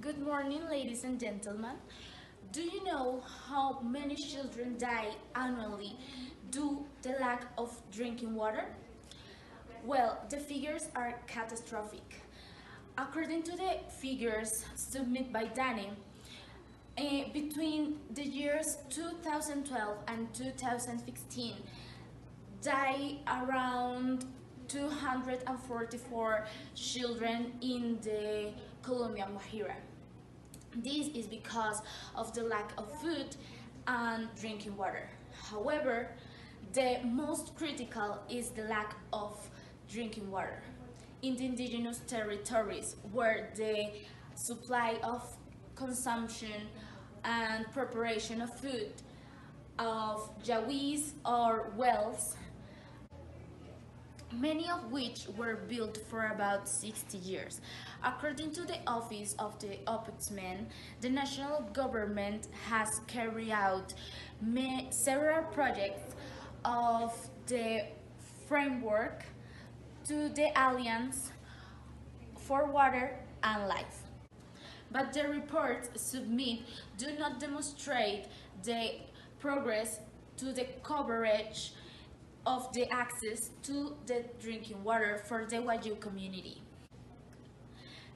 Good morning, ladies and gentlemen. Do you know how many children die annually due to the lack of drinking water? Well, the figures are catastrophic. According to the figures submitted by Danny, between the years 2012 and 2016, died around 244 children in the Colombian Guajira. This is because of the lack of food and drinking water. However, the most critical is the lack of drinking water. In the indigenous territories, where the supply of consumption and preparation of food of yawies or wells, many of which were built for about 60 years. According to the Office of the Ombudsman, the national government has carried out several projects of the framework to the Alliance for Water and Life. But the reports submitted do not demonstrate the progress to the coverage of the access to the drinking water for the Wayuu community.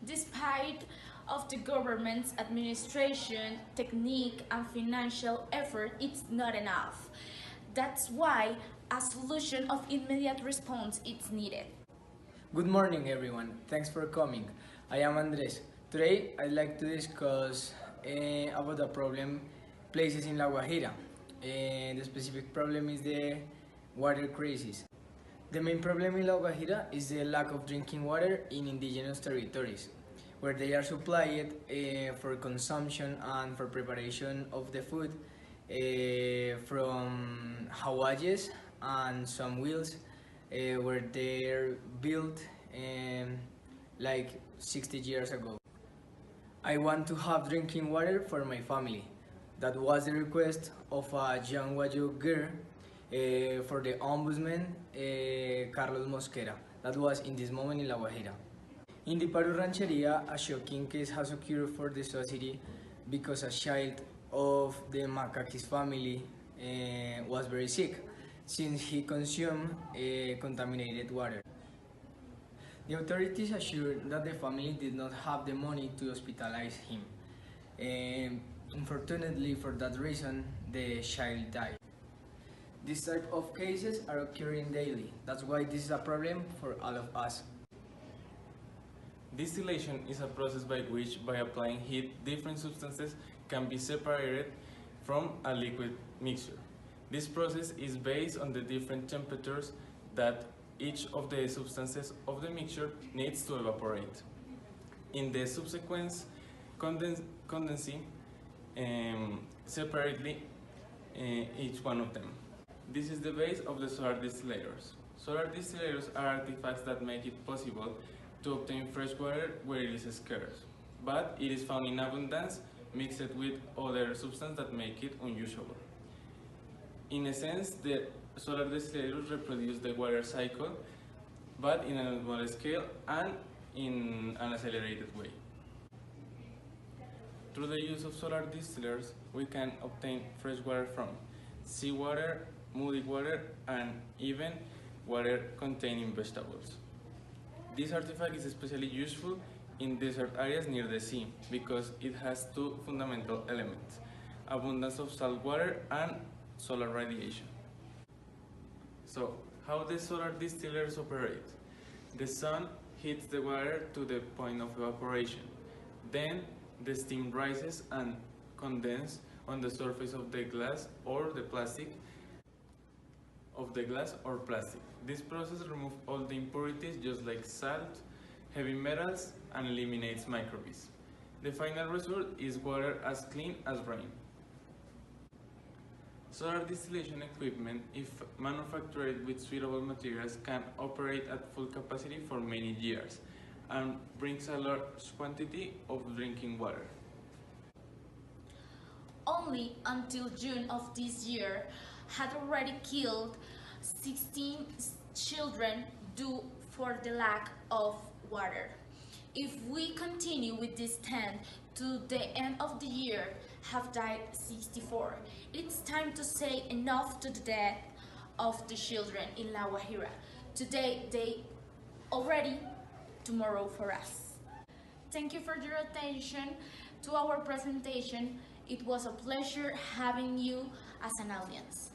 Despite of the government's administration, technique and financial effort, it's not enough. That's why a solution of immediate response is needed. Good morning everyone, thanks for coming. I am Andres. Today I'd like to discuss about the problem places in La Guajira. The specific problem is the water crisis. The main problem in La Guajira is the lack of drinking water in indigenous territories, where they are supplied for consumption and for preparation of the food from hawajis and some wheels where they're built like 60 years ago. I want to have drinking water for my family. That was the request of a young Wayuu girl for the ombudsman Carlos Mosquera. That was in this moment in La Guajira. In the Paru Rancheria, a shocking case has occurred for the society because a child of the Macaquis family was very sick since he consumed contaminated water. The authorities assured that the family did not have the money to hospitalize him. Unfortunately, for that reason, the child died. This type of cases are occurring daily. That's why this is a problem for all of us. Distillation is a process by which, by applying heat, different substances can be separated from a liquid mixture. This process is based on the different temperatures that each of the substances of the mixture needs to evaporate. In the subsequent condensing separately each one of them. This is the base of the solar distillators. Solar distillators are artifacts that make it possible to obtain fresh water where it is scarce, but it is found in abundance mixed with other substances that make it unusual. In a sense, the solar distillators reproduce the water cycle, but in a smaller scale and in an accelerated way. Through the use of solar distillers, we can obtain fresh water from seawater, muddy water, and even water containing vegetables. This artifact is especially useful in desert areas near the sea because it has two fundamental elements: abundance of salt water and solar radiation. So, how the solar distillers operate? The sun heats the water to the point of evaporation. Then the steam rises and condenses on the surface of the glass or the plastic This process removes all the impurities just like salt, heavy metals, and eliminates microbes. The final result is water as clean as rain. Solar distillation equipment, if manufactured with suitable materials, can operate at full capacity for many years and brings a large quantity of drinking water. Only until June of this year had already killed 16 children due for the lack of water. If we continue with this trend to the end of the year, have died 64. It's time to say enough to the death of the children in La Guajira. Today they already, tomorrow for us. Thank you for your attention to our presentation. It was a pleasure having you as an audience.